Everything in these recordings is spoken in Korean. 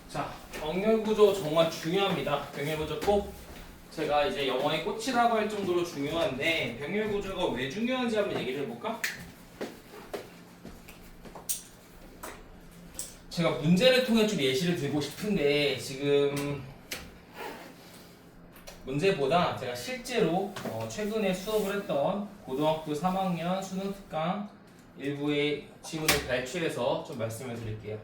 자, 병렬구조 정말 중요합니다. 병렬구조 꼭 제가 이제 영어의 꽃이라고 할 정도로 중요한데 병렬구조가 왜 중요한지 한번 얘기를 해볼까? 제가 문제를 통해 좀 예시를 들고 싶은데 지금 문제보다 제가 실제로 최근에 수업을 했던 고등학교 3학년 수능 특강 일부의 지문을 발췌해서 좀 말씀을 드릴게요.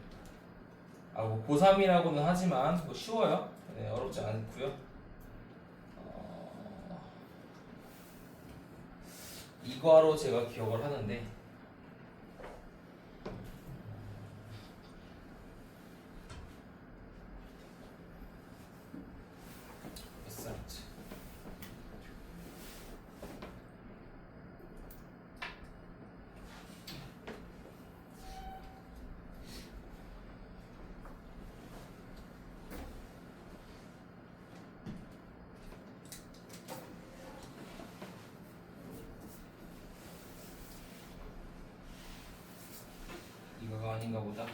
뭐 고3이라고는 하지만 뭐 쉬워요. 네, 어렵지 않고요. 이과로 제가 기억을 하는데 이거가 아닌가 보다.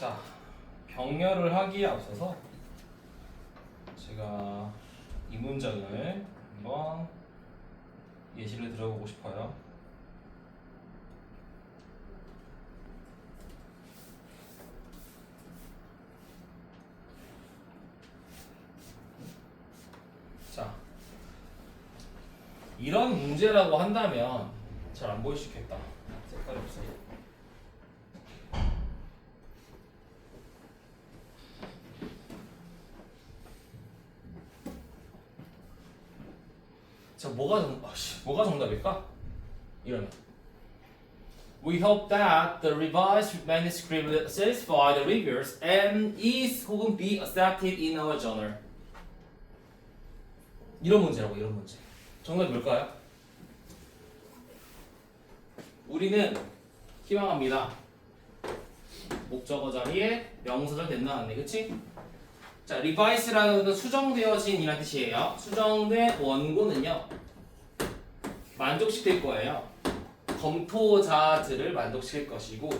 자, 병렬을 하기에 앞서서 제가 이 문장을 한번 예시를 들어보고 싶어요. 자, 이런 문제라고 한다면 잘 안 보일 수 있겠다. 색깔이 없어요. 자, 뭐가 정답일까? 이러면 We hope that the revised manuscript will satisfy the reviewers and is 혹은 be accepted in our journal. 이런 문제라고, 이런 문제. 정답이 뭘까요? 우리는 희망합니다. 목적어 자리에 명사절 됐나왔네, 그치? 자, revise라는 것은 수정되어진 이란 뜻이에요. 수정된 원고는요, 만족시킬 거예요. 검토자들을 만족시킬 것이고,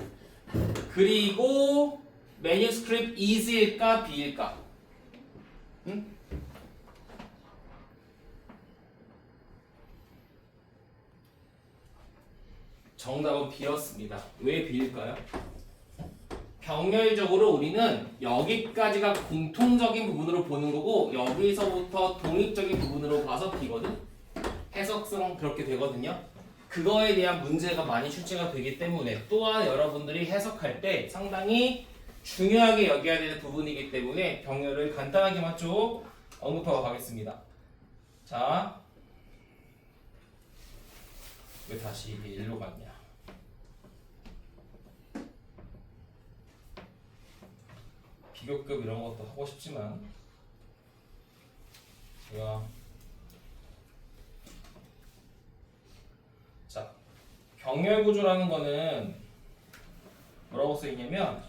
그리고 manuscript is일까 b일까? 응? 정답은 b였습니다. 왜 b일까요? 병렬적으로 우리는 여기까지가 공통적인 부분으로 보는 거고 여기서부터 독립적인 부분으로 봐서 b거든. 해석성 그렇게 되거든요. 그거에 대한 문제가 많이 출제가 되기 때문에 또한 여러분들이 해석할 때 상당히 중요하게 여겨야 되는 부분이기 때문에 병렬을 간단하게만 쭉 언급하고 가겠습니다. 자, 왜 다시 일로 갔냐? 비교급 이런 것도 하고 싶지만 제가 자, 병렬 구조라는 거는 뭐라고 써 있냐면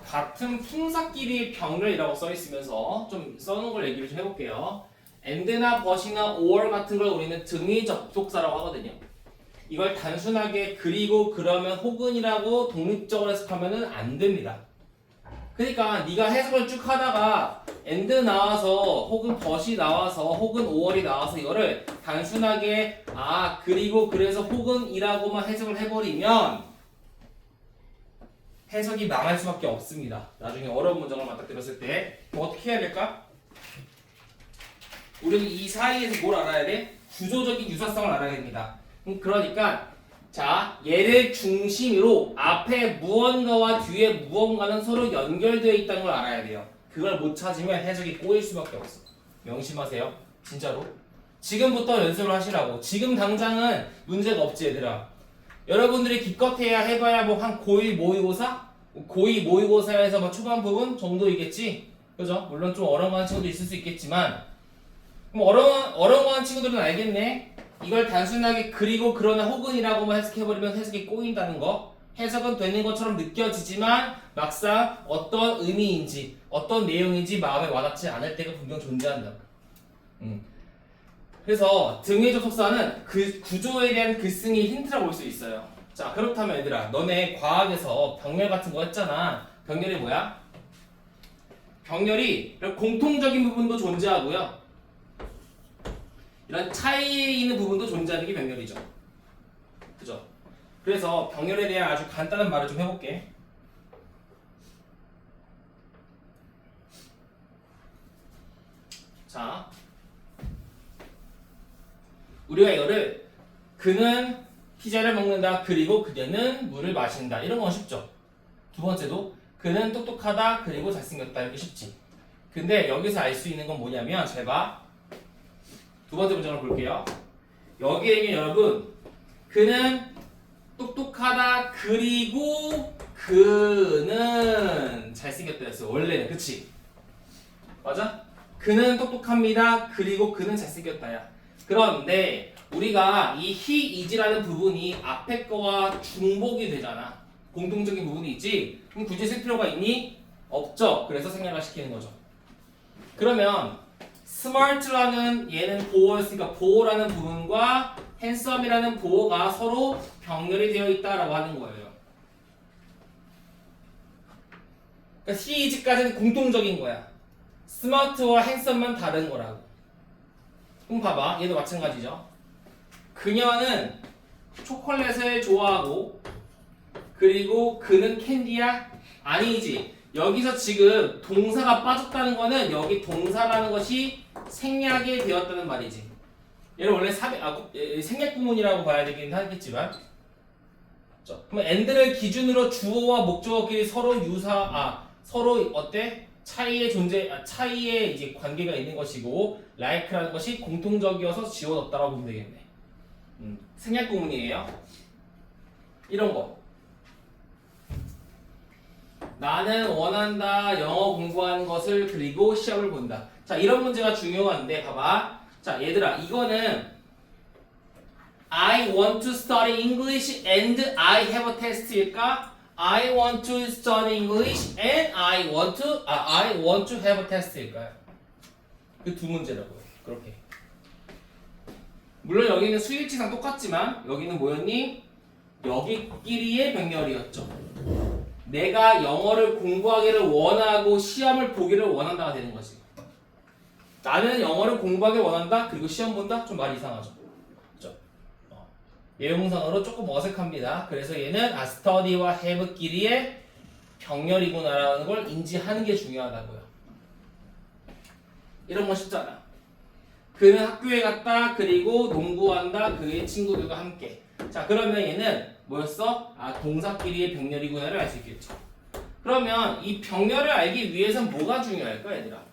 같은 품사끼리 병렬이라고 써 있으면서 좀 써놓은 걸 얘기를 좀 해볼게요. and나 but이나 or 같은 걸 우리는 등위 접속사라고 하거든요. 이걸 단순하게 그리고 그러면 혹은이라고 독립적으로 해석하면은 안 됩니다. 그러니까 네가 해석을 쭉 하다가 and 나와서 혹은 but이 나와서 혹은 or이 나와서 이거를 단순하게 그리고 그래서 혹은이라고만 해석을 해버리면 해석이 망할 수밖에 없습니다. 나중에 어려운 문장을 맞닥뜨렸을 때 어떻게 해야 될까? 우리는 이 사이에서 뭘 알아야 돼? 구조적인 유사성을 알아야 됩니다. 그러니까 자, 얘를 중심으로 앞에 무언가와 뒤에 무언가는 서로 연결되어 있다는 걸 알아야 돼요. 그걸 못 찾으면 해석이 꼬일 수밖에 없어. 명심하세요. 진짜로. 지금부터 연습을 하시라고. 지금 당장은 문제가 없지 얘들아. 여러분들이 기껏해야 해봐야 뭐 한 고1 모의고사? 고2 모의고사에서 뭐 초반 부분 정도이겠지? 그죠? 물론 좀 어려운 친구도 있을 수 있겠지만 어려운 친구들은 알겠네. 이걸 단순하게 그리고 그러나 혹은이라고만 해석해버리면 해석이 꼬인다는 거. 해석은 되는 것처럼 느껴지지만 막상 어떤 의미인지 어떤 내용인지 마음에 와닿지 않을 때가 분명 존재한다. 그래서 등위 접속사는 그 구조에 대한 글쓴이 힌트라고 볼 수 있어요. 자, 그렇다면 얘들아, 너네 과학에서 병렬 같은 거 했잖아. 병렬이 뭐야? 병렬이 이런 공통적인 부분도 존재하고요. 이런 차이에 있는 부분도 존재하는 게 병렬이죠. 그죠? 그래서 병렬에 대한 아주 간단한 말을 좀 해볼게. 자, 우리가 이거를 그는 피자를 먹는다 그리고 그녀는 물을 마신다 이런 건 쉽죠. 두 번째도 그는 똑똑하다 그리고 잘생겼다 이렇게 쉽지. 근데 여기서 알 수 있는 건 뭐냐면 잘 봐. 두 번째 문장을 볼게요. 여기에는 여러분 그는 똑똑하다 그리고 그는 잘생겼다 했어. 원래는 그치? 맞아? 그는 똑똑합니다 그리고 그는 잘생겼다야. 그런데 우리가 이 he is라는 부분이 앞에 거와 중복이 되잖아. 공통적인 부분이 있지. 그럼 굳이 쓸 필요가 있니? 없죠. 그래서 생략을 시키는 거죠. 그러면 smart라는 얘는 보어였으니까 보어라는 부분과 handsome이라는 보어가 서로 병렬이 되어 있다라고 하는 거예요. 그러니까 he is까지는 공통적인 거야. smart와 handsome만 다른 거라고. 그럼 봐봐. 얘도 마찬가지죠. 그녀는 초콜릿을 좋아하고 그리고 그는 캔디야? 아니지. 여기서 지금 동사가 빠졌다는 거는 여기 동사라는 것이 생략이 되었다는 말이지. 얘는 원래 생략 구문이라고 봐야 되긴 하겠지만 그럼 and를 기준으로 주어와 목적어끼리 서로 서로 어때? 차이의 이제 관계가 있는 것이고 like라는 것이 공통적이어서 지워졌다라고 보면 되겠네. 생략 구문이에요. 이런 거. 나는 원한다 영어 공부하는 것을 그리고 시험을 본다. 자, 이런 문제가 중요한데 봐봐. 자, 얘들아 이거는 I want to study English and I have a test일까? I want to study English and I want to have a test일까요? 그 두 문제라고요. 그렇게. 물론 여기는 수일치상 똑같지만 여기는 뭐였니? 여기끼리의 병렬이었죠. 내가 영어를 공부하기를 원하고 시험을 보기를 원한다가 되는 거지. 나는 영어를 공부하기 원한다. 그리고 시험 본다. 좀 말이 이상하죠. 그렇죠? 내용상으로 조금 어색합니다. 그래서 얘는 study와 have끼리의 병렬이구나라는 걸 인지하는 게 중요하다고요. 이런 건 쉽잖아. 그는 학교에 갔다. 그리고 농구한다. 그의 친구들과 함께. 자, 그러면 얘는 뭐였어? 동사끼리의 병렬이구나를 알 수 있겠죠. 그러면 이 병렬을 알기 위해서는 뭐가 중요할까, 얘들아?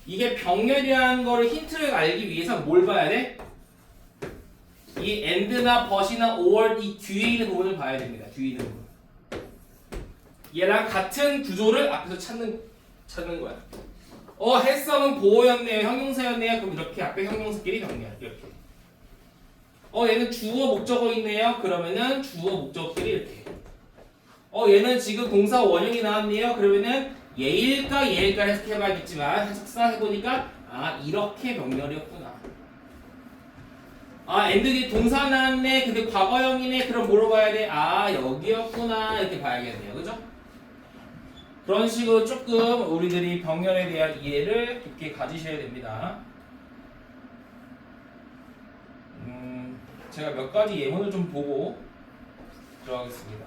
이게 병렬이라는 거를 힌트를 알기 위해서는 뭘 봐야 돼? 이 and나 but이나 or 이 뒤에 있는 부분을 봐야 됩니다. 뒤에 있는 부분. 얘랑 같은 구조를 앞에서 찾는 거야. handsome은 보어였네요. 형용사였네요. 그럼 이렇게 앞에 형용사끼리 병렬. 이렇게. 얘는 주어 목적어 있네요. 그러면은 주어 목적어끼리 이렇게. 얘는 지금 동사 원형이 나왔네요. 그러면은 얘일까 얘일까 해석해봐야겠지만 해석사 해보니까 이렇게 병렬이었구나. and 뒤에 동사 나왔네. 근데 과거형이네. 그럼 뭐로 봐야 돼? 여기였구나. 이렇게 봐야겠네요. 그죠? 그런 식으로 조금 우리들이 병렬에 대한 이해를 깊게 가지셔야 됩니다. 제가 몇 가지 예문을 좀 보고 들어가겠습니다.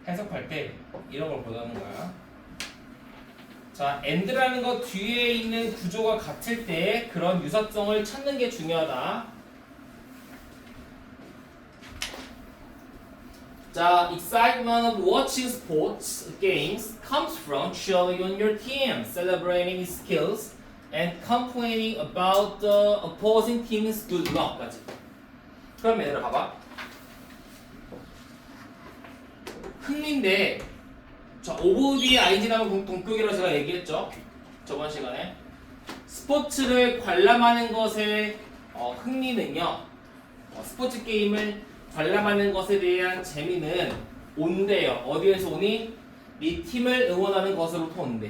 해석할 때 이런 걸 보자는 거야. 자, and라는 거 뒤에 있는 구조가 같을 때 그런 유사성을 찾는 게 중요하다. 자, excitement of watching sports games comes from cheering on your team, celebrating its skills, and complaining about the opposing team's good luck까지. 그럼 얘들아 봐봐. 흥미인데 자, 오브 뒤에 ing 나오면 동격이라고 제가 얘기했죠. 저번 시간에. 스포츠를 관람하는 것의 흥미는요. 스포츠 게임을 관람하는 것에 대한 재미는 온대요. 어디에서 오니? 네 팀을 응원하는 것으로부터 온대.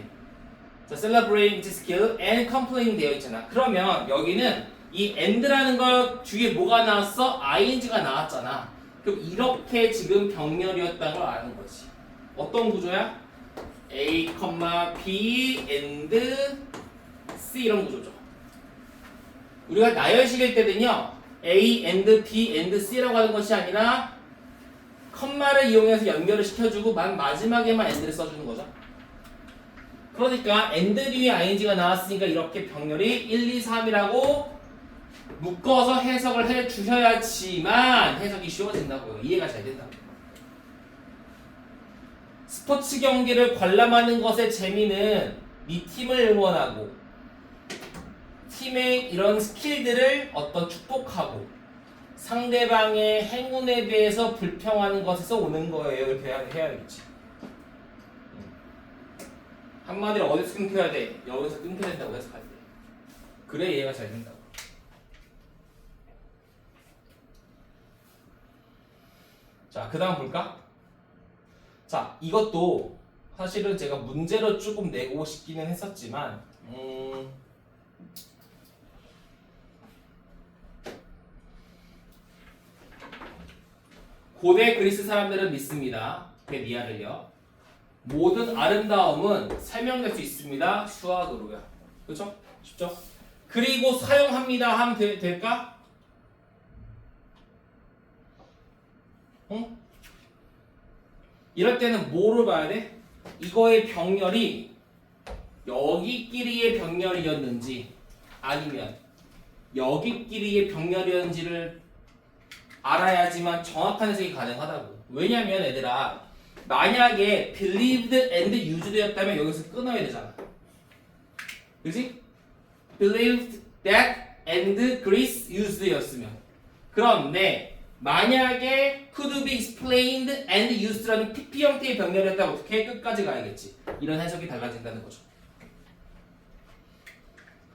자, celebrating skill and complaining 되어 있잖아. 그러면 여기는 이 and라는 걸 뒤에 뭐가 나왔어? ing가 나왔잖아. 그럼 이렇게 지금 병렬이었다는 걸 아는 거지. 어떤 구조야? A, B, and C 이런 구조죠. 우리가 나열식일 때는요. A, and B, and C라고 하는 것이 아니라 컴마를 이용해서 연결을 시켜주고 마지막에만 and를 써주는 거죠. 그러니까 and 뒤에 ing가 나왔으니까 이렇게 병렬이 1, 2, 3이라고 묶어서 해석을 해주셔야지만 해석이 쉬워진다고요. 이해가 잘 된다고요. 스포츠 경기를 관람하는 것의 재미는 네 팀을 응원하고 팀의 이런 스킬들을 축복하고 상대방의 행운에 대해서 불평하는 것에서 오는 거예요. 이렇게 해야겠지. 한마디로 어디서 끊겨야 돼? 여기서 끊겨야 된다고 해석할 때. 그래 이해가 잘 된다고. 자, 그 다음 볼까? 자, 이것도 사실은 제가 문제로 조금 내고 싶기는 했었지만 고대 그리스 사람들은 믿습니다. 베니아를요. 모든 아름다움은 설명될 수 있습니다. 수학으로요. 그렇죠? 쉽죠? 그리고 사용합니다 하면 될까? 응? 이럴 때는 뭐를 봐야 돼? 이거의 병렬이 여기끼리의 병렬이었는지 아니면 여기끼리의 병렬이었는지를 알아야지만 정확한 해석이 가능하다고. 왜냐면 얘들아, 만약에 believed and used였다면 여기서 끊어야 되잖아. 그치? believed that and Greece used였으면. 그런데 만약에 could be explained and used라는 PP 형태의 병렬이었다면 어떻게 끝까지 가야겠지. 이런 해석이 달라진다는 거죠.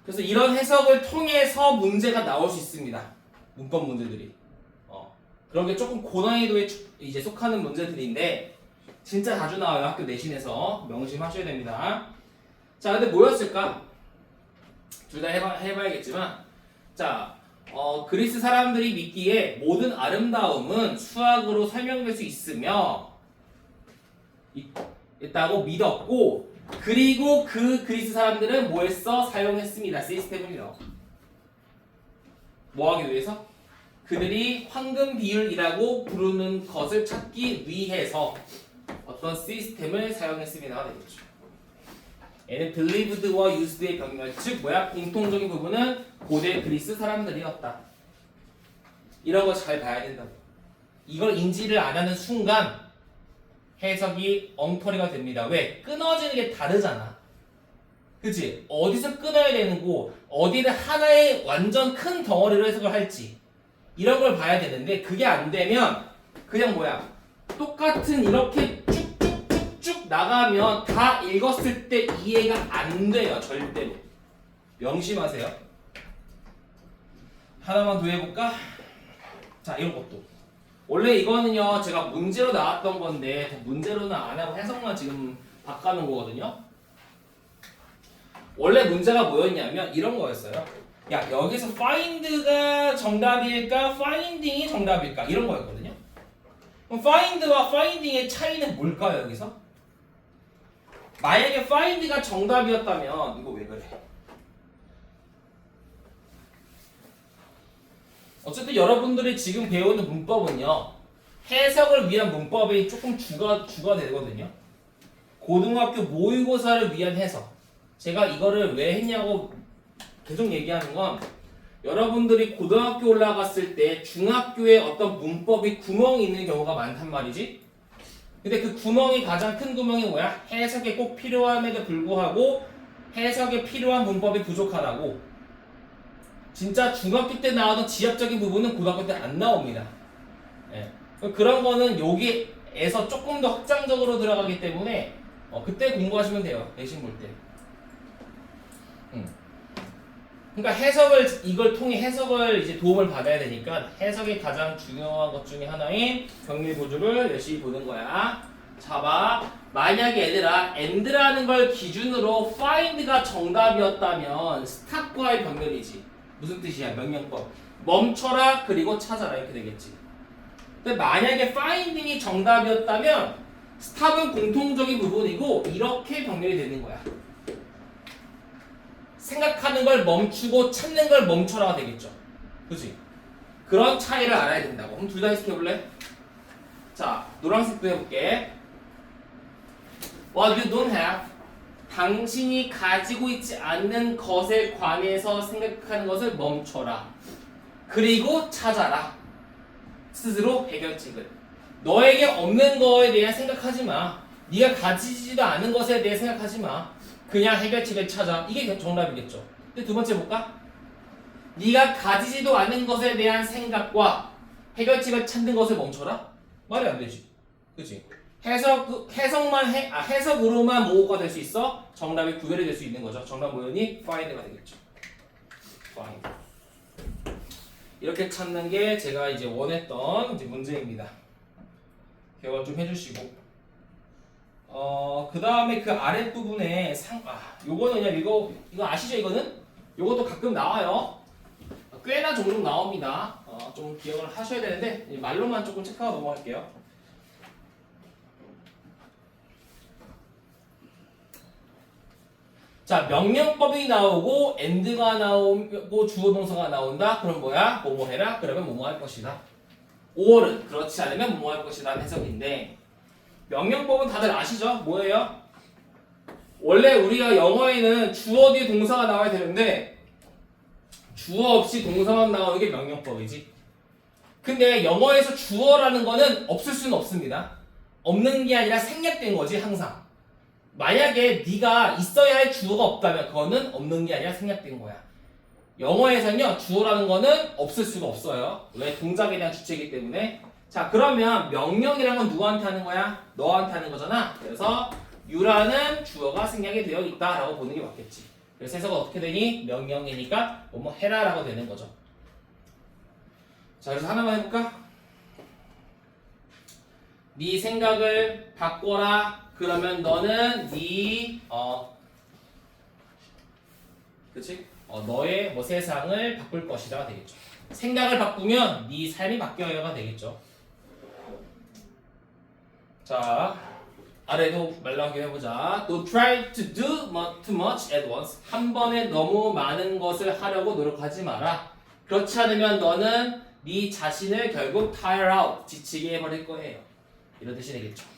그래서 이런 해석을 통해서 문제가 나올 수 있습니다. 문법 문제들이. 그런 게 조금 고난이도에 이제 속하는 문제들인데 진짜 자주 나와요. 학교 내신에서 명심하셔야 됩니다. 자, 근데 뭐였을까? 둘 다 해봐야겠지만, 자, 그리스 사람들이 믿기에 모든 아름다움은 수학으로 설명될 수 있다고 믿었고, 그리고 그 그리스 사람들은 뭐 했어? 사용했습니다. 시스템을요. 뭐 하기 위해서? 그들이 황금 비율이라고 부르는 것을 찾기 위해서 어떤 시스템을 사용했습니다가 되겠죠. 얘는 believed와 used의 병렬, 즉 뭐야? 공통적인 부분은 고대 그리스 사람들이었다. 이런 거 잘 봐야 된다고. 이걸 인지를 안 하는 순간 해석이 엉터리가 됩니다. 왜? 끊어지는 게 다르잖아. 그치? 어디서 끊어야 되는 거, 어디를 하나의 완전 큰 덩어리로 해석을 할지 이런 걸 봐야 되는데 그게 안 되면 그냥 뭐야? 똑같은 이렇게 쭉쭉쭉쭉 나가면 다 읽었을 때 이해가 안 돼요. 절대로. 명심하세요. 하나만 더 해볼까? 자, 이런 것도. 원래 이거는요, 제가 문제로 나왔던 건데 문제로는 안 하고 해석만 지금 바꿔놓은 거거든요. 원래 문제가 뭐였냐면 이런 거였어요. 야, 여기서 find가 정답일까? finding이 정답일까? 이런 거였거든요. 그럼 find와 finding의 차이는 뭘까요, 여기서? 만약에 find가 정답이었다면 이거 왜 그래? 어쨌든 여러분들이 지금 배우는 문법은요, 해석을 위한 문법이 조금 주가 되거든요. 고등학교 모의고사를 위한 해석. 제가 이거를 왜 했냐고 계속 얘기하는 건 여러분들이 고등학교 올라갔을 때 중학교에 어떤 문법이 구멍이 있는 경우가 많단 말이지. 근데 그 구멍이 가장 큰 구멍이 뭐야? 해석에 꼭 필요함에도 불구하고 해석에 필요한 문법이 부족하다고. 진짜 중학교 때 나왔던 지엽적인 부분은 고등학교 때 안 나옵니다. 예. 그런 거는 여기에서 조금 더 확장적으로 들어가기 때문에 그때 공부하시면 돼요. 내신 볼 때. 그러니까 이걸 통해 해석을 이제 도움을 받아야 되니까 해석이 가장 중요한 것 중에 하나인 병렬 구조를 열심히 보는 거야. 자, 봐. 만약에 얘들아, and라는 걸 기준으로 find가 정답이었다면 stop과의 병렬이지. 무슨 뜻이야? 명령법. 멈춰라 그리고 찾아라 이렇게 되겠지. 근데 만약에 finding이 정답이었다면 stop은 공통적인 부분이고 이렇게 병렬이 되는 거야. 생각하는 걸 멈추고 찾는 걸 멈춰라가 되겠죠. 그치? 그런 차이를 알아야 된다고. 그럼 둘 다 해석해볼래? 자, 노란색도 해볼게. What you don't have. 당신이 가지고 있지 않는 것에 관해서 생각하는 것을 멈춰라. 그리고 찾아라. 스스로 해결책을. 너에게 없는 거에 대해 생각하지 마. 네가 가지지도 않은 것에 대해 생각하지 마. 그냥 해결책을 찾아. 이게 정답이겠죠. 근데 두 번째 볼까? 네가 가지지도 않은 것에 대한 생각과 해결책을 찾는 것을 멈춰라? 말이 안 되지. 그치? 해석으로만 모호가 될 수 있어. 정답이 구별이 될 수 있는 거죠. 정답 뭐였니? find가 되겠죠. find. 이렇게 찾는 게 제가 이제 원했던 이제 문제입니다. 기억을 좀 해주시고. 그 다음에 그 아랫부분에 요거는 그냥 이거 아시죠? 요것도 가끔 나와요. 꽤나 종종 나옵니다. 좀 기억을 하셔야 되는데 말로만 조금 체크하고 넘어갈게요. 자, 명령법이 나오고 and가 나오고 주어 동사가 나온다. 그럼 뭐야? 뭐뭐 해라. 그러면 뭐뭐 할 것이다. 5월은 그렇지 않으면 뭐뭐 할 것이다 해석인데 명령법은 다들 아시죠? 뭐예요? 원래 우리가 영어에는 주어 뒤에 동사가 나와야 되는데 주어 없이 동사만 나오는 게 명령법이지. 근데 영어에서 주어라는 거는 없을 수는 없습니다. 없는 게 아니라 생략된 거지 항상. 만약에 네가 있어야 할 주어가 없다면 그거는 없는 게 아니라 생략된 거야. 영어에서는요 주어라는 거는 없을 수가 없어요. 왜? 동작에 대한 주체이기 때문에. 자, 그러면 명령이라는 건 누구한테 하는 거야? 너한테 하는 거잖아. 그래서 you라는 주어가 생략이 되어 있다라고 보는 게 맞겠지. 그래서 해석은 어떻게 되니? 명령이니까 뭐뭐 해라라고 되는 거죠. 자, 그래서 하나만 해볼까? 네 생각을 바꿔라. 그러면 너는 그치? 너의 뭐 세상을 바꿀 것이다 되겠죠. 생각을 바꾸면 네 삶이 바뀌어야가 되겠죠. 자, 아래도 말로 해보자. Don't try to do too much at once. 한 번에 너무 많은 것을 하려고 노력하지 마라. 그렇지 않으면 너는 네 자신을 결국 tire out, 지치게 해버릴 거예요. 이런 뜻이 되겠죠.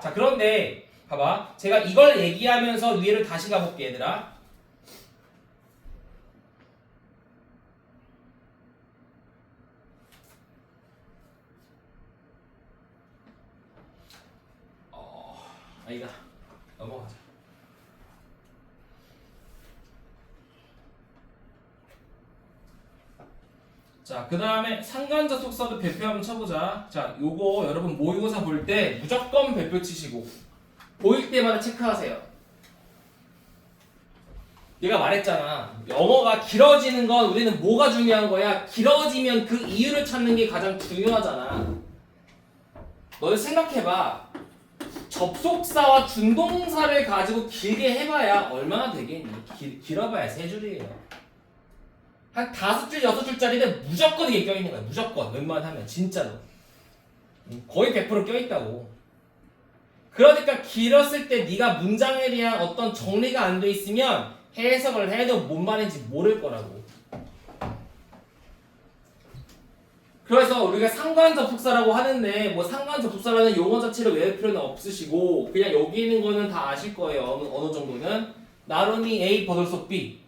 자, 그런데 봐봐. 제가 이걸 얘기하면서 위에를 다시 가볼게 얘들아. 아니다. 넘어가자. 자, 그 다음에 상관자 속사도 배표 한번 쳐보자. 자, 요거 여러분 모의고사 볼 때 무조건 배표 치시고 보일 때마다 체크하세요. 내가 말했잖아. 영어가 길어지는 건 우리는 뭐가 중요한 거야? 길어지면 그 이유를 찾는 게 가장 중요하잖아. 너 생각해봐. 접속사와 준동사를 가지고 길게 해봐야 얼마나 되겠니? 길어봐야 3줄이에요. 한 5줄, 6줄짜리는 무조건 이게 껴있는 거야. 무조건. 웬만하면 진짜로. 거의 100% 껴있다고. 그러니까 길었을 때 네가 문장에 대한 어떤 정리가 안 돼 있으면 해석을 해도 뭔 말인지 모를 거라고. 그래서 우리가 상관접속사라고 하는데 뭐 상관접속사라는 용어 자체를 외울 필요는 없으시고 그냥 여기 있는 거는 다 아실 거예요. 어느 정도는. not only A but also B.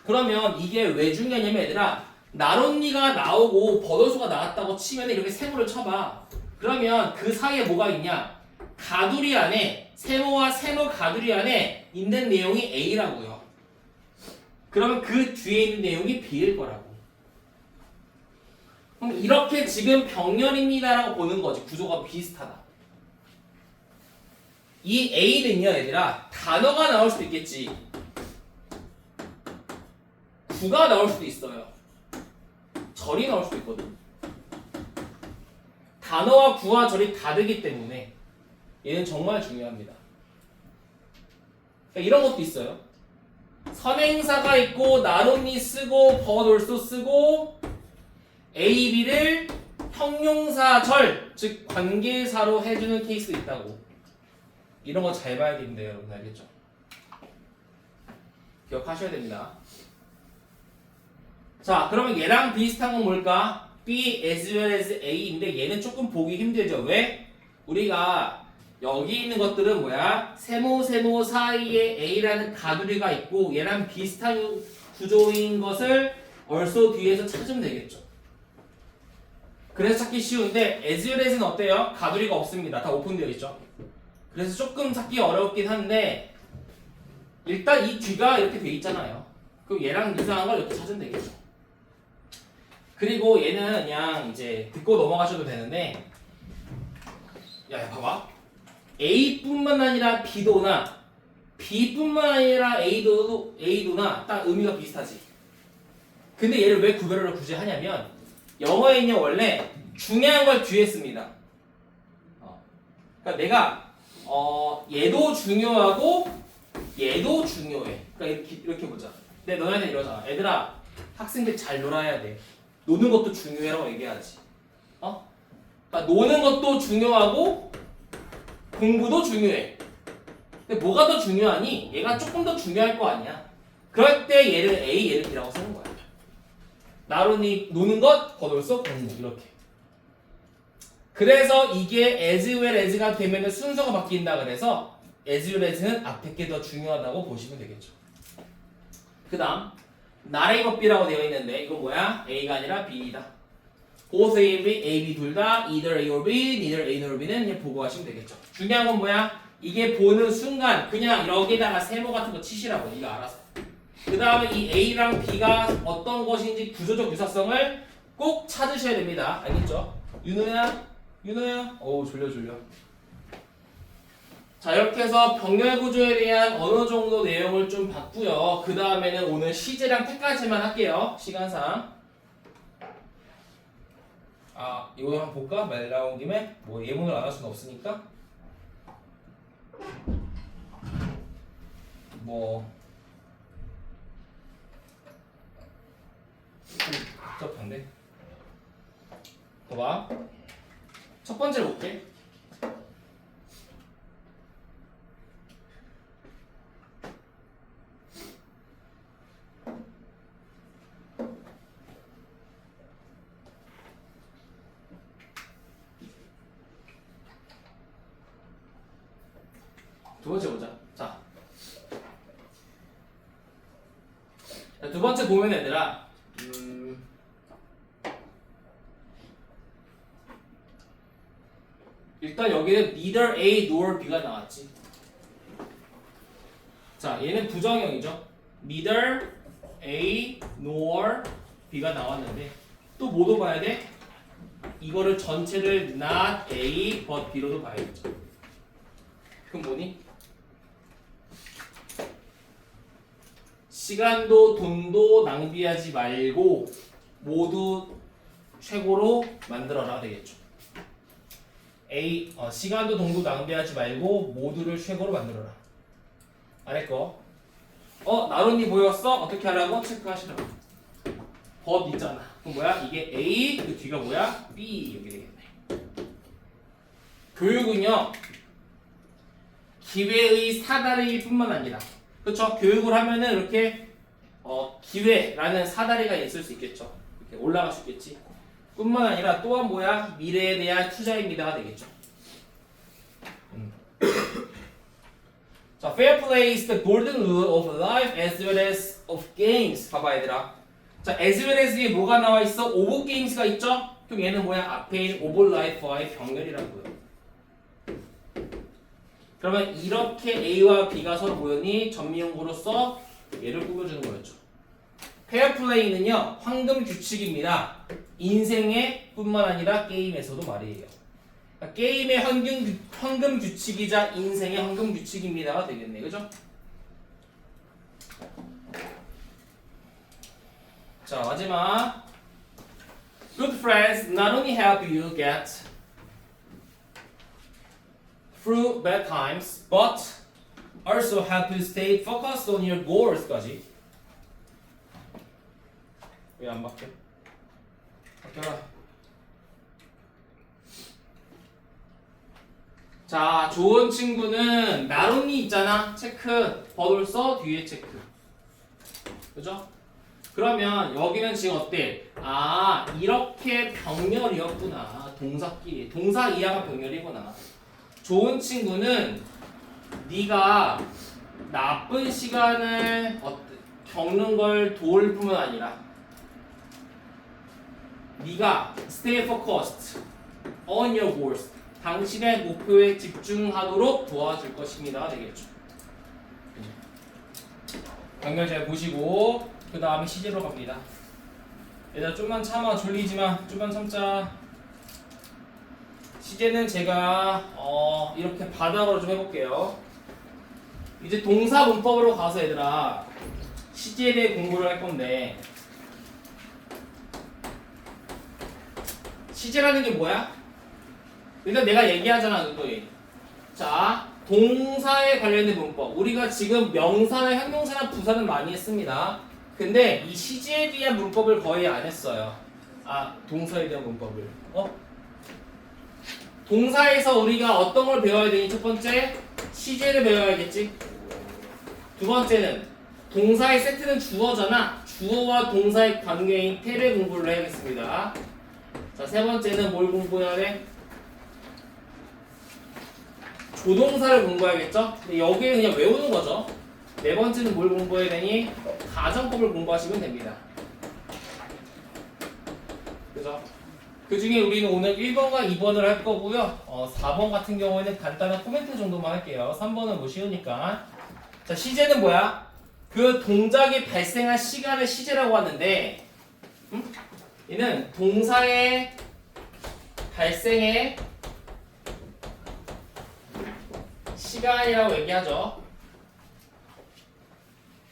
그러면 이게 왜 중요하냐면 얘들아 not only가 나오고 but also가 나왔다고 치면 이렇게 세모를 쳐봐. 그러면 그 사이에 뭐가 있냐? 가두리 안에 세모와 세모 가두리 안에 있는 내용이 A라고요. 그러면 그 뒤에 있는 내용이 B일 거라고. 그럼 이렇게 지금 병렬입니다라고 보는 거지. 구조가 비슷하다. 이 A는요 얘들아 단어가 나올 수도 있겠지. 구가 나올 수도 있어요. 절이 나올 수도 있거든. 단어와 구와 절이 다르기 때문에 얘는 정말 중요합니다. 그러니까 이런 것도 있어요. 선행사가 있고 나론이 쓰고 but also 쓰고 A, B를 형용사절 즉 관계사로 해주는 케이스도 있다고. 이런 거 잘 봐야겠는데 여러분 알겠죠? 기억하셔야 됩니다. 자 그러면 얘랑 비슷한 건 뭘까? B as well as A인데 얘는 조금 보기 힘들죠. 왜? 우리가 여기 있는 것들은 뭐야? 세모 사이에 A라는 가두리가 있고 얘랑 비슷한 구조인 것을 also 뒤에서 찾으면 되겠죠. 그래서 찾기 쉬운데 as well as는 어때요? 가두리가 없습니다. 다 오픈되어 있죠. 그래서 조금 찾기 어렵긴 한데 일단 이 뒤가 이렇게 돼 있잖아요. 그럼 얘랑 유사한 걸 이렇게 찾으면 되겠죠. 그리고 얘는 그냥 이제 듣고 넘어가셔도 되는데 야 봐봐. A뿐만 아니라 B도나 B뿐만 아니라 A도나 딱 의미가 비슷하지. 근데 얘를 왜 구별을 굳이 하냐면 영어에는 원래 중요한 걸 뒤에 씁니다. 그러니까 내가 얘도 중요하고 얘도 중요해. 그러니까 이렇게 보자. 근데 너네들 이러잖아. 얘들아 학생들 잘 놀아야 돼. 노는 것도 중요해라고 얘기하지. 그러니까 노는 것도 중요하고 공부도 중요해. 근데 뭐가 더 중요하니? 얘가 조금 더 중요할 거 아니야. 그럴 때 얘를 A, 얘를 B라고 쓰는 거야. 나론이 노는 것, 겉돌서 공부 이렇게. 그래서 이게 as well as가 되면 순서가 바뀐다 그래서 as well as는 앞에 게 더 중요하다고 보시면 되겠죠. 그 다음 not A, but B라고 되어 있는데 이건 뭐야? A가 아니라 B이다. both A, B 둘 다 either A or B, neither A nor B는 그냥 보고 하시면 되겠죠. 중요한 건 뭐야? 이게 보는 순간 그냥 여기다가 세모 같은 거 치시라고 네가 알아서. 그 다음에 이 A랑 B가 어떤 것인지 구조적 유사성을 꼭 찾으셔야 됩니다. 알겠죠? 윤호야? 어우 졸려. 자 이렇게 해서 병렬 구조에 대한 어느 정도 내용을 좀 봤고요. 그 다음에는 오늘 시제랑 태까지만 할게요. 시간상. 이거 한번 볼까? 말 나온 김에 뭐 예문을 안 할 수는 없으니까. 복잡한데. 봐봐. 첫 번째로 볼게. 두 번째 보자. 자, 두 번째 보면 얘들아, 일단 여기는 neither A nor B가 나왔지. 자, 얘는 부정형이죠. neither A nor B가 나왔는데 또 뭐도 봐야 돼? 이거를 전체를 not A but B로도 봐야겠죠. 그럼 뭐니? 시간도 돈도 낭비하지 말고 모두 최고로 만들어라 되겠죠. 시간도 돈도 낭비하지 말고 모두를 최고로 만들어라. 아래 거. 나론이 보였어? 어떻게 하라고? 체크하시라고. but 있잖아. 그럼 뭐야? 이게 A, 그 뒤가 뭐야? B 이렇게 되겠네. 교육은요. 기회의 사다리일 뿐만 아니라 그렇죠? 교육을 하면은 이렇게 기회라는 사다리가 있을 수 있겠죠. 이렇게 올라갈 수 있겠지. 뿐만 아니라 또한 뭐야? 미래에 대한 투자입니다가 되겠죠. 자, fair play is the golden rule of life as well as of games. 봐봐 얘들아. 자, as well as에 뭐가 나와 있어? of games가 있죠? 그럼 얘는 뭐야? 앞에 있는 of life와의 병렬이라고요. 그러면 이렇게 A와 B가 서로 모였니 전미용구로서 얘를 꾸며주는 거였죠. 페어플레이는요 황금 규칙입니다. 인생에 뿐만 아니라 게임에서도 말이에요. 게임의 현금 규칙이자 인생의 현금 규칙입니다가 되겠네. 그죠? 자, 마지막. Good friends not only help you get through bad times, but also help you stay focused on your goals까지. 왜 안 바뀌어? 바뀌어라. 자, 좋은 친구는 나름이 있잖아. 체크. 버돌 써 뒤에 체크. 그죠? 그러면 여기는 지금 어때? 아, 이렇게 병렬이었구나. 동사끼리. 동사 이하가 병렬이구나. 좋은 친구는 네가 나쁜 시간을 겪는 걸 도울 뿐만 아니라 네가 stay focused on your goals. 당신의 목표에 집중하도록 도와줄 것입니다. 되겠죠. 병렬 잘 보시고 그 다음에 시제로 갑니다. 얘들아 좀만 참아. 졸리지마. 좀만 참자. 시제는 제가 이렇게 바닥으로 좀 해볼게요. 이제 동사 문법으로 가서 얘들아 시제에 대해 공부를 할 건데 시제라는 게 뭐야? 일단 내가 얘기하잖아. 너희. 자, 동사에 관련된 문법. 우리가 지금 명사나 형용사나 부사는 많이 했습니다. 근데 이 시제에 대한 문법을 거의 안 했어요. 아, 동사에 대한 문법을. 동사에서 우리가 어떤 걸 배워야 되니? 첫 번째, 시제를 배워야겠지. 두 번째는 동사의 세트는 주어잖아. 주어와 동사의 관계인 텔을 공부를 해야겠습니다. 자, 세 번째는 뭘 공부해야 돼? 조동사를 공부해야겠죠? 근데 여기는 그냥 외우는 거죠. 네 번째는 뭘 공부해야 되니? 가정법을 공부하시면 됩니다. 그죠? 그 중에 우리는 오늘 1번과 2번을 할 거고요. 4번 같은 경우에는 간단한 코멘트 정도만 할게요. 3번은 뭐 쉬우니까. 자, 시제는 뭐야? 그 동작이 발생한 시간을 시제라고 하는데, 얘는 동사의 발생의 시간이라고 얘기하죠.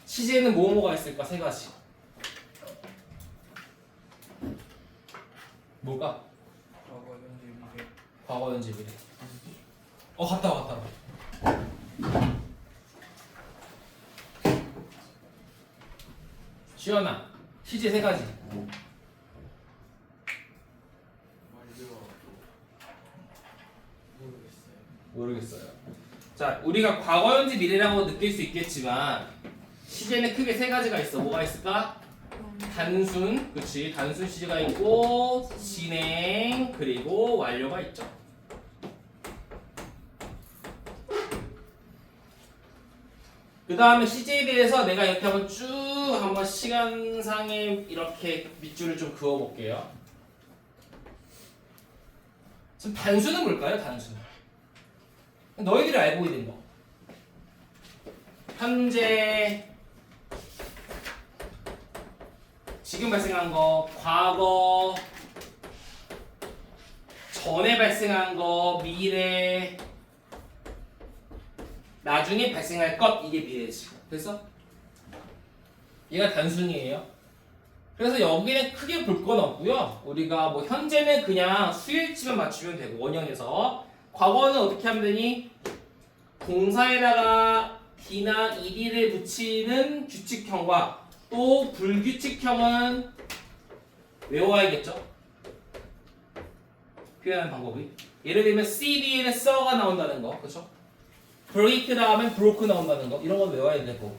시제는 뭐가 있을까? 세 가지. 뭘까? 과거, 현재, 미래. 갔다 와. 시연아, 시제 세 가지. 모르겠어요. 자, 우리가 과거, 현재, 미래라고 느낄 수 있겠지만 시제는 크게 세 가지가 있어. 뭐가 있을까? 단순, 그치? 단순 시제가 있고 진행 그리고 완료가 있죠. 그 다음에 시제에 대해서 내가 이렇게 한번 쭉 한번 시간상에 이렇게 밑줄을 좀 그어볼게요. 지금 단순은 뭘까요? 단순. 너희들이 알고 있는 거. 현재, 지금 발생한 거, 과거, 전에 발생한 거, 미래, 나중에 발생할 것, 이게 미래지. 그래서 얘가 단순이에요. 그래서 여기는 크게 볼 건 없고요. 우리가 뭐 현재는 그냥 수일치만 맞추면 되고 원형에서 과거는 어떻게 하면 되니? 동사에다가 D나 ED를 붙이는 규칙형과 또 불규칙형은 외워야겠죠? 표현하는 방법이. 예를 들면 CD에는 써가 나온다는 거, 그렇죠? break 다음에 broke 나온다는 거, 이런 거 외워야 되고.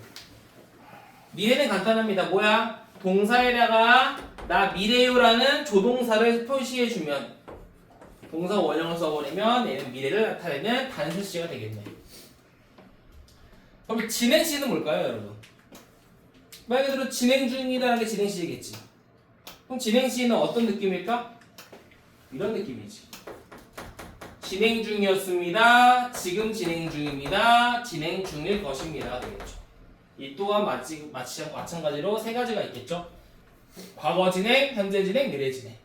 미래는 간단합니다. 뭐야? 동사에다가 나 미래요라는 조동사를 표시해주면 동사 원형을 써버리면 얘는 미래를 나타내는 단수시가 되겠네. 그럼 진행시는 뭘까요, 여러분? 말 그대로 진행 중이라는 게 진행시겠지. 그럼 진행시는 어떤 느낌일까? 이런 느낌이지. 진행 중이었습니다. 지금 진행 중입니다. 진행 중일 것입니다. 되겠죠. 이 또한 마찬가지로 세 가지가 있겠죠. 과거 진행, 현재 진행, 미래 진행.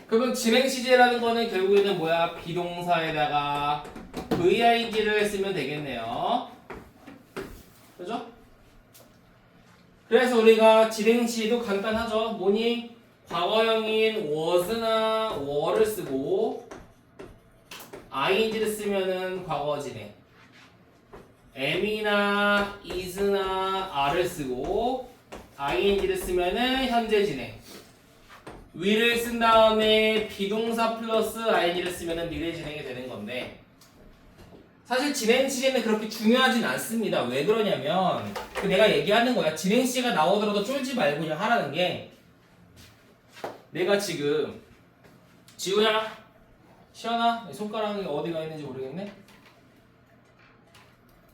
그러면 진행 시제라는 거는 결국에는 뭐야? 비동사에다가 VID를 쓰면 되겠네요. 그죠? 그래서 우리가 진행 시제도 간단하죠. 뭐니? 과거형인 was나 were를 쓰고 ing를 쓰면은 과거 진행. am이나 is나 are를 쓰고 ing를 쓰면은 현재 진행. will을 쓴 다음에 비동사 플러스 ing를 쓰면은 미래 진행이 되는 건데 사실 진행 시제는 그렇게 중요하진 않습니다. 왜 그러냐면 내가 얘기하는 거야. 진행 시제가 나오더라도 쫄지 말고 그냥 하라는 게 내가 지금 지우야, 시연아, 손가락이 어디가 있는지 모르겠네.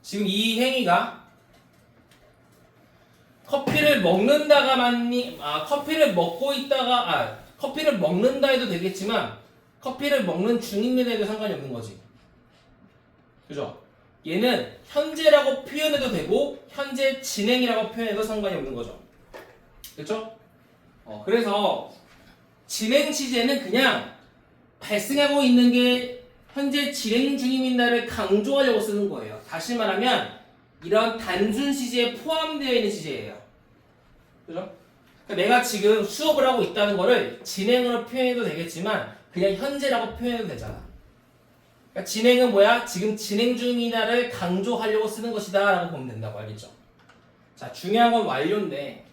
지금 이 행위가 커피를 먹는다가 맞니? 커피를 먹고 있다가 커피를 먹는다 해도 되겠지만 커피를 먹는 중입니다 해도 상관이 없는 거지. 그죠? 얘는 현재라고 표현해도 되고 현재 진행이라고 표현해도 상관이 없는 거죠. 그렇죠? 그래서 진행 시제는 그냥 발생하고 있는 게 현재 진행 중임인다를 강조하려고 쓰는 거예요. 다시 말하면 이런 단순 시제에 포함되어 있는 시제예요. 그죠? 그러니까 내가 지금 수업을 하고 있다는 거를 진행으로 표현해도 되겠지만 그냥 현재라고 표현해도 되잖아. 그러니까 진행은 뭐야? 지금 진행 중이다를 강조하려고 쓰는 것이다 라고 보면 된다고. 알겠죠? 자, 중요한 건 완료인데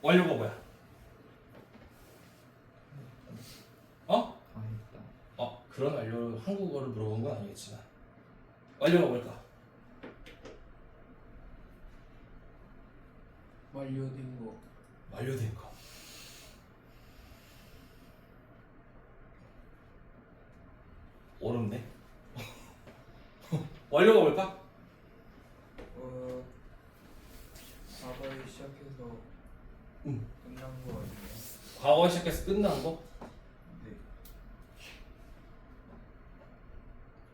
완료가 뭐야? 그런 완료 한국어를 물어본 건 아니겠지만 완료가 뭘까? 완료된 거. 완료된 거. 어렵네. 완료가 뭘까? 과거에 시작해서 끝난 거 아니에요? 과거에 시작해서 끝난 거? 네.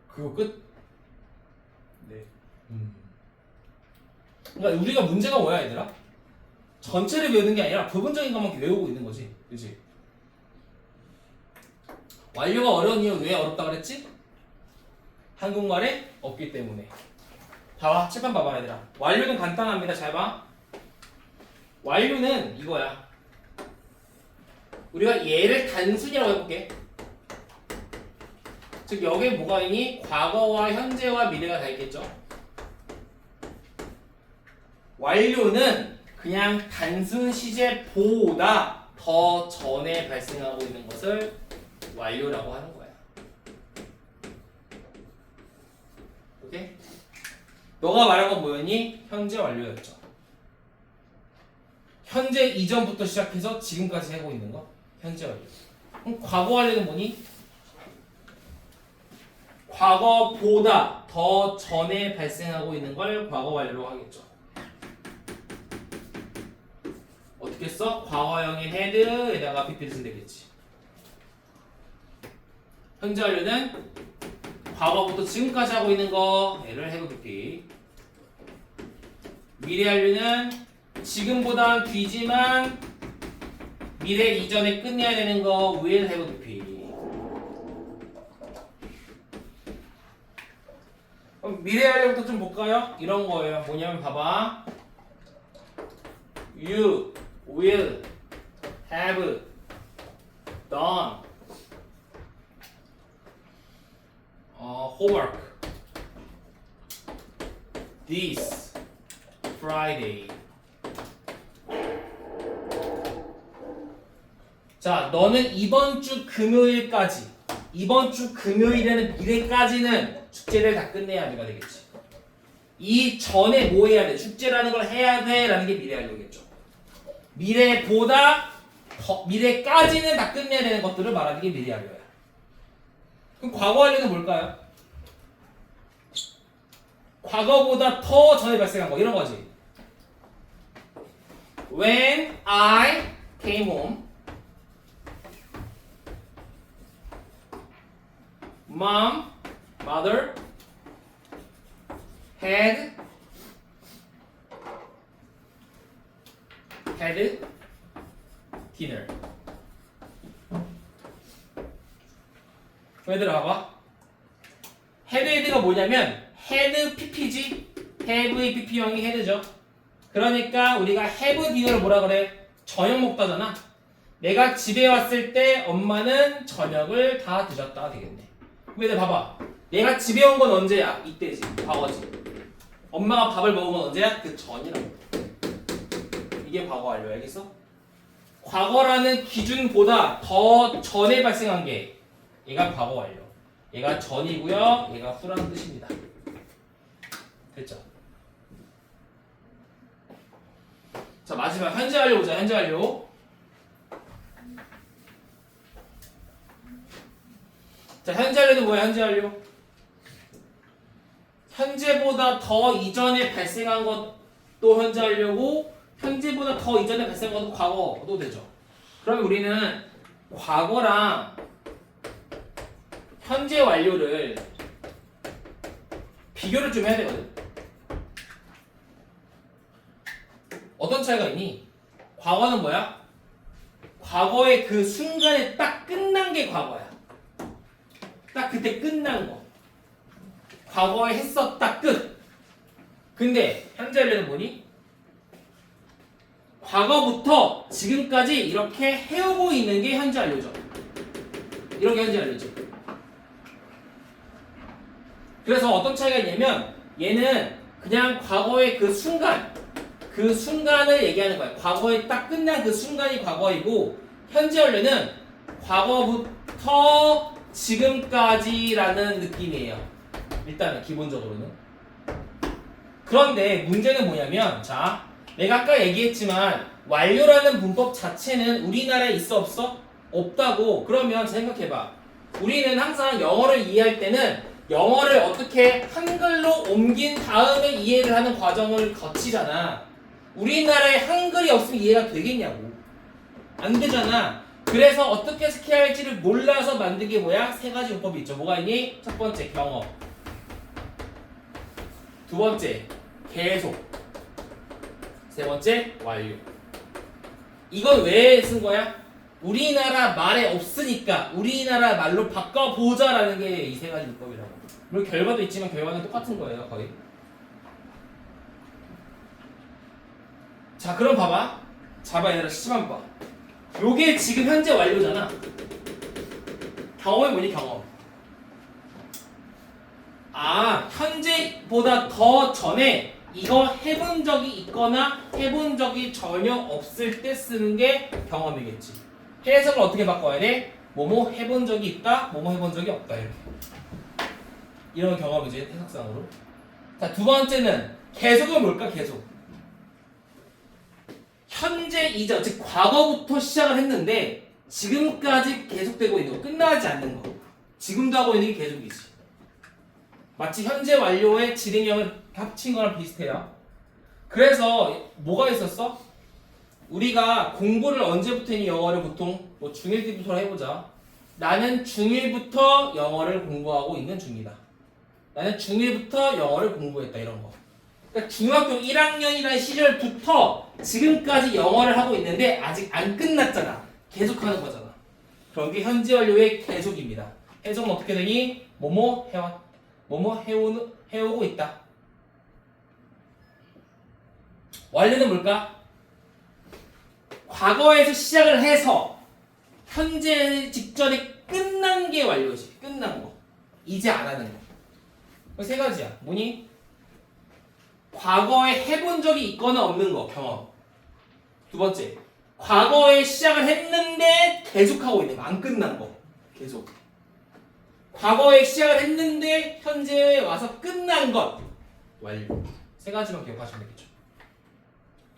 그거 끝? 네. 그러니까 우리가 문제가 뭐야 얘들아? 전체를 외우는 게 아니라 부분적인 것만 외우고 있는 거지. 그치? 완료가 어려운 이유 왜 어렵다 그랬지? 한국말에 없기 때문에. 봐봐, 칠판 봐봐 얘들아. 완료는 간단합니다. 잘 봐. 완료는 이거야. 우리가 얘를 단순이라고 해볼게. 즉 여기에 뭐가 있니? 과거와 현재와 미래가 다 있겠죠. 완료는 그냥 단순 시제보다 더 전에 발생하고 있는 것을 완료라고 하는 거야. 오케이? 너가 말한 건 뭐였니? 현재 완료였죠. 현재 이전부터 시작해서 지금까지 하고 있는 거 현재 완료. 그럼 과거 완료는 뭐니? 과거보다 더 전에 발생하고 있는 걸 과거 완료로 하겠죠. 어떻게 써? 과거형인 had에다가 pp를 쓰면 되겠지. 현재 완료는 과거부터 지금까지 하고 있는 거 얘를 have pp. 미래 완료는 지금보단 뒤지만 미래 이전에 끝내야 되는 거 will have pp. 그럼 미래 완료부터 좀 볼까요? 이런 거예요. 뭐냐면 봐봐. You will have done homework this Friday. 자, 너는 이번 주 금요일까지, 이번 주 금요일에는 미래까지는 축제를 다 끝내야 돼가 되겠지. 이 전에 뭐 해야 돼? 축제라는 걸 해야 돼 라는 게 미래 완료겠죠. 미래보다 더, 미래까지는 다 끝내야 되는 것들을 말하는 게 미래 완료야. 그럼 과거 완료는 뭘까요? 과거보다 더 전에 발생한 거 이런 거지. When I came home, mother had had dinner. 얘들아 봐봐. had가 뭐냐면 had pp지. have의 pp형이 had죠. 그러니까 우리가 have dinner를 뭐라 그래? 저녁 먹다잖아. 내가 집에 왔을 때 엄마는 저녁을 다 드셨다가 되겠네. 그럼 얘들 봐봐. 내가 집에 온 건 언제야? 이때지. 과거지. 엄마가 밥을 먹은 건 언제야? 그 전이라고. 이게 과거 완료. 알겠어? 과거라는 기준보다 더 전에 발생한 게 얘가 과거 완료. 얘가 전이고요. 얘가 후라는 뜻입니다. 됐죠? 자, 마지막 현재 완료 보자. 현재 완료. 자, 현재 완료는 뭐야? 현재 완료. 현재보다 더 이전에 발생한 것도 현재 완료고 현재보다 더 이전에 발생한 것도 과거도 되죠. 그럼 우리는 과거랑 현재 완료를 비교를 좀 해야 되거든. 어떤 차이가 있니? 과거는 뭐야? 과거의 그 순간에 딱 끝난 게 과거야. 딱 그때 끝난 거. 과거에 했었다 끝. 근데 현재 완료는 뭐니? 과거부터 지금까지 이렇게 해오고 있는 게 현재 완료죠. 이런 게 현재 완료죠. 그래서 어떤 차이가 있냐면 얘는 그냥 과거의 그 순간을 얘기하는 거야. 과거에 딱 끝난 그 순간이 과거이고 현재 완료는 과거부터 지금까지라는 느낌이에요. 일단은 기본적으로는. 그런데 문제는 뭐냐면 자, 내가 아까 얘기했지만 완료라는 문법 자체는 우리나라에 있어 없어? 없다고. 그러면 생각해봐. 우리는 항상 영어를 이해할 때는 영어를 어떻게 한글로 옮긴 다음에 이해를 하는 과정을 거치잖아. 우리나라에 한글이 없으면 이해가 되겠냐고. 안 되잖아. 그래서 어떻게 스케일할지를 몰라서 만든 게 뭐야? 세 가지 문법이 있죠. 뭐가 있니? 첫 번째 경어, 두 번째 계속, 세 번째 완료. 이건 왜 쓴 거야? 우리나라 말에 없으니까 우리나라 말로 바꿔보자라는 게 이 세 가지 문법이라고. 물론 결과도 있지만 결과는 똑같은 거예요 거의. 자, 그럼 봐봐. 얘들아 시험한 봐. 요게 지금 현재 완료잖아. 경험이 뭐니? 경험. 아, 현재보다 더 전에 이거 해본 적이 있거나 해본 적이 전혀 없을 때 쓰는 게 경험이겠지. 해석을 어떻게 바꿔야 돼? 뭐뭐 해본 적이 있다, 뭐뭐 해본 적이 없다. 이렇게. 이런 경험이지, 해석상으로. 자, 두 번째는 계속은 뭘까? 계속. 현재 이전, 즉 과거부터 시작을 했는데 지금까지 계속되고 있는 거, 끝나지 않는 거. 지금도 하고 있는 게 계속이지. 마치 현재 완료의 진행형을 합친 거랑 비슷해요. 그래서 뭐가 있었어? 우리가 공부를 언제부터 했니? 영어를 보통 뭐 중1 때부터 해보자. 나는 중1부터 영어를 공부하고 있는 중이다. 나는 중1부터 영어를 공부했다. 이런 거. 그러니까 중학교 1학년이라는 시절부터 지금까지 영어를 하고 있는데 아직 안 끝났잖아. 계속하는 거잖아. 그런 게 현재 완료의 계속입니다. 해석은 어떻게 되니? 뭐뭐 해오고 있다. 완료는 뭘까? 과거에서 시작을 해서 현재 직전에 끝난 게 완료지. 끝난 거. 이제 안 하는 거. 세 가지야. 뭐니? 과거에 해본 적이 있거나 없는 거. 경험. 두 번째, 과거에 시작을 했는데 계속하고 있는 거. 안 끝난 거. 계속. 과거에 시작을 했는데 현재에 와서 끝난 것. 완료. 세 가지만 기억하시면 되겠죠.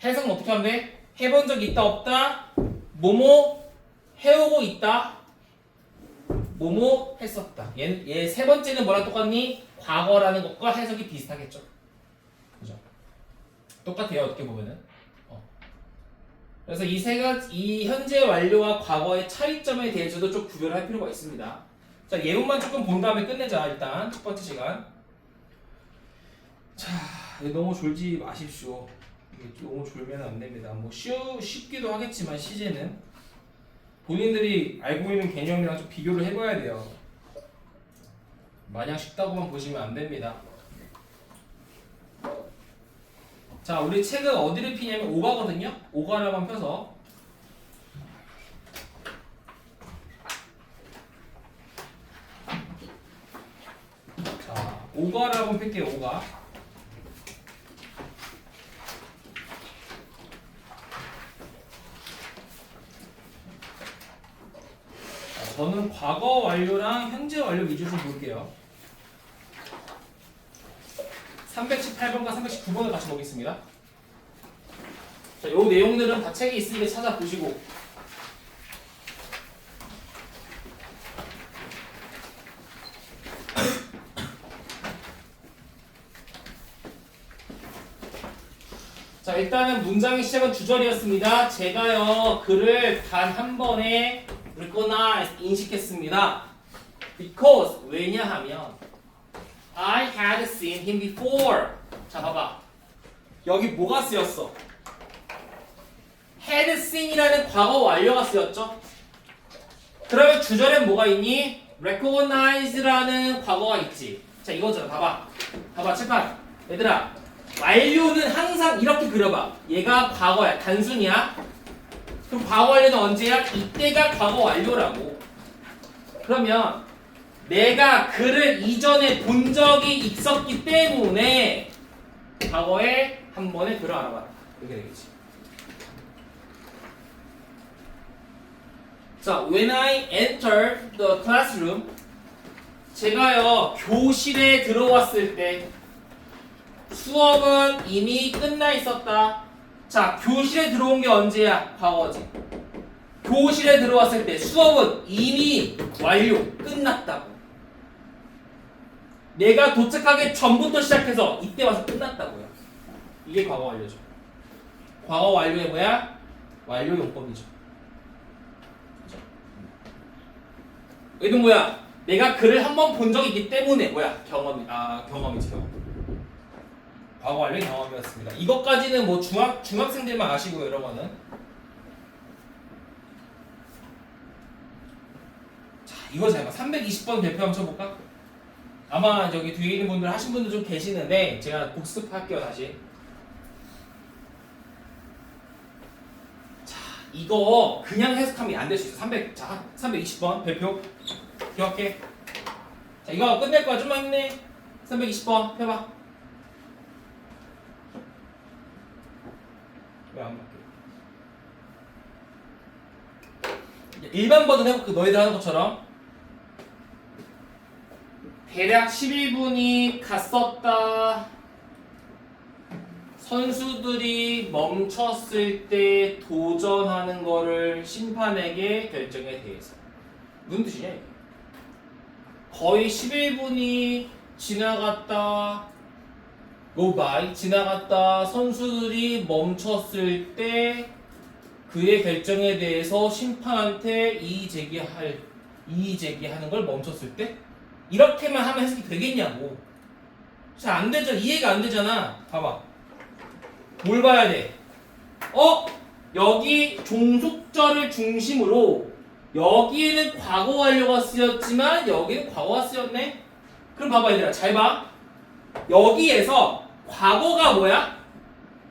해석은 어떻게 하면 돼? 해본 적이 있다 없다. 뭐뭐 해오고 있다. 뭐뭐 했었다. 얘 세 번째는 뭐랑 똑같니? 과거라는 것과 해석이 비슷하겠죠. 그죠? 똑같아요. 어떻게 보면은. 그래서 이 세 가지, 이 현재 완료와 과거의 차이점에 대해서도 좀 구별을 할 필요가 있습니다. 자, 예문만 조금 본 다음에 끝내자. 일단 첫 번째 시간. 자, 너무 졸지 마십시오. 이게 너무 졸면 안 됩니다. 뭐 쉽기도 하겠지만 시제는 본인들이 알고 있는 개념이랑 좀 비교를 해봐야 돼요. 마냥 쉽다고만 보시면 안 됩니다. 자, 우리 책은 어디를 피냐면 오가거든요. 오가를 한번 펴서 자, 오가를 한번 펼게요. 오가. 자, 저는 과거 완료랑 현재 완료 위주로 좀 볼게요. 318번과 319번을 같이 보겠습니다. 자, 요 내용들은 다 책에 있으니까 찾아보시고 자, 일단은 문장의 시작은 주절이었습니다. 제가요 글을 단 한 번에 recognize 인식했습니다. Because 왜냐하면 I had seen him before. 자, 봐봐. 여기 뭐가 쓰였어? had seen이라는 과거 완료가 쓰였죠? 그러면 주절엔 뭐가 있니? recognize라는 과거가 있지. 자, 이거잖아. 봐봐. 봐봐, 칠판. 얘들아, 완료는 항상 이렇게 그려봐. 얘가 과거야. 단순이야. 그럼 과거 완료는 언제야? 이때가 과거 완료라고. 그러면 내가 그를 이전에 본 적이 있었기 때문에 과거에 한 번에 들어 알아봐라. 이렇게 되겠지. 자, when I entered the classroom, 제가요 교실에 들어왔을 때 수업은 이미 끝나 있었다. 자, 교실에 들어온 게 언제야? 과거지. 교실에 들어왔을 때 수업은 이미 완료, 끝났다고. 내가 도착하기 전부터 시작해서 이때 와서 끝났다고요. 이게 과거 완료죠. 과거 완료의 뭐야? 완료 용법이죠. 그죠? 얘는 뭐야? 내가 그를 한번 본 적이 있기 때문에 뭐야? 경험이지, 경험. 과거 완료의 경험이었습니다. 이것까지는 뭐 중학생들만 아시고요, 이런 거는. 자, 이거 제가 320번 대표 한번 쳐볼까? 아마 저기 뒤에 있는 분들 하신 분들 좀 계시는데 제가 복습할게요 다시. 자, 이거 그냥 해석하면 안 될 수 있어. 320번 별표 기억해. 자, 이거 끝낼 거야. 좀만 힘내. 320번 펴봐. 왜 안 맞게? 일반 버전 해볼게. 너희들 하는 것처럼. 대략 11분이 갔었다. 선수들이 멈췄을 때 도전하는 거를 심판에게 결정에 대해서. 무슨 뜻이냐 이게? 거의 11분이 지나갔다. go by 지나갔다. 선수들이 멈췄을 때 그의 결정에 대해서 심판한테 이의 제기하는 걸 멈췄을 때 이렇게만 하면 해석이 되겠냐고. 잘 안 되죠. 이해가 안 되잖아. 봐봐. 뭘 봐야 돼? 여기 종속절을 중심으로 여기에는 과거 완료가 쓰였지만 여기는 과거가 쓰였네. 그럼 봐봐 얘들아. 잘 봐. 여기에서 과거가 뭐야?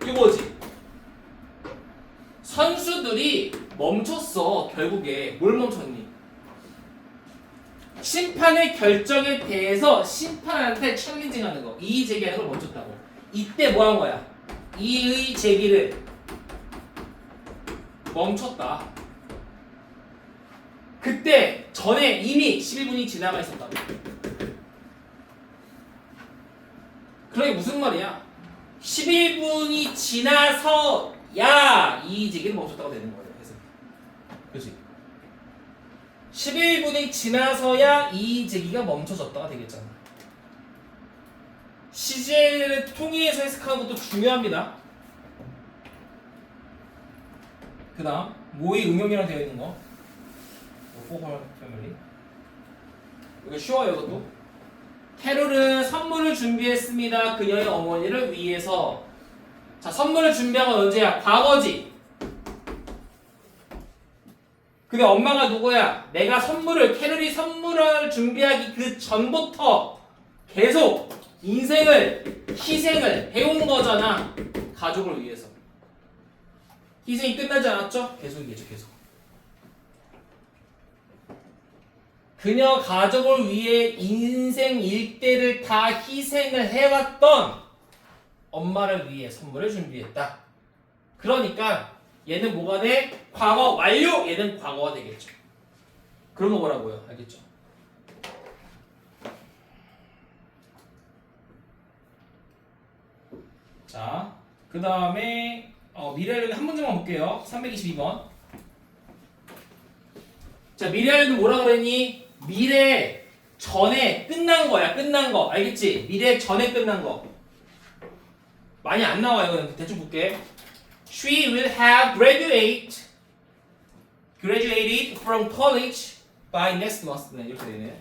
이거지. 선수들이 멈췄어. 결국에 뭘 멈췄니? 심판의 결정에 대해서 심판한테 챌린징하는 거, 이의 제기하는 걸 멈췄다고. 이때 뭐 한 거야? 이의 제기를 멈췄다. 그때 전에 이미 11분이 지나가 있었다고. 그러게 무슨 말이야? 11분이 지나서야 이의 제기를 멈췄다고 되는 거예요. 그래서 그렇지? 11분이 지나서야 이의 제기가 멈춰졌다가 되겠잖아. 시제를 통일해서 해석하는 것도 중요합니다. 그 다음 모의 응용이랑 되어 있는 거 포컬 패밀리 이거 쉬워요. 이것도 캐롤은 선물을 준비했습니다. 그녀의 어머니를 위해서. 자, 선물을 준비한 건 언제야? 과거지. 근데 엄마가 누구야? 내가 캐롤이 선물을 준비하기 그 전부터 계속 희생을 해온 거잖아. 가족을 위해서. 희생이 끝나지 않았죠? 계속이겠죠, 계속. 그녀 가족을 위해 인생 일대를 다 희생을 해왔던 엄마를 위해 선물을 준비했다. 그러니까 얘는 뭐가 돼? 과거 완료! 얘는 과거가 되겠죠. 그런 거 뭐라고요? 알겠죠? 자, 그 다음에 미래를 한 문제만 볼게요. 322번. 자, 미래는 뭐라 그랬니? 미래 전에 끝난 거야. 끝난 거. 알겠지? 미래 전에 끝난 거. 많이 안 나와요. 이거는 대충 볼게. She will have graduated from college by next month. 네, 이렇게 되네요.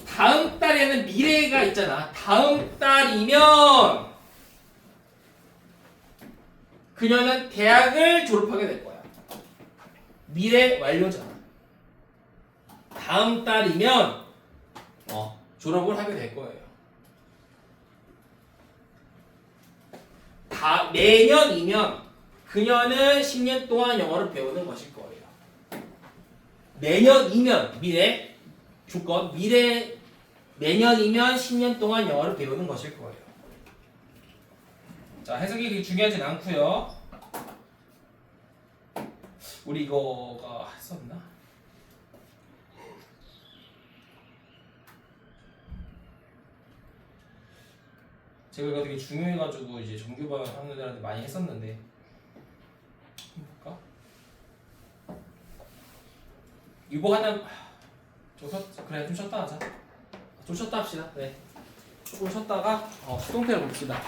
다음 달에는 미래가 있잖아. 다음 달이면 그녀는 대학을 졸업하게 될 거야. 미래 완료잖아. 다음 달이면 졸업을 하게 될 거예요. 내년이면 그녀는 10년 동안 영어를 배우는 것일 거예요. 내년이면 미래 조건 내년이면 10년 동안 영어를 배우는 것일 거예요. 자, 해석이 그렇게 중요하진 않고요. 우리 이거가 했었나? 제가 이거 되게 중요해가지고 이제 정규반 학년들한테 많이 했었는데 볼까? 이거 하나 그래 좀 쉬었다 하자. 좀 쉬었다 합시다. 네. 조금 쉬었다가 수동태를 봅시다.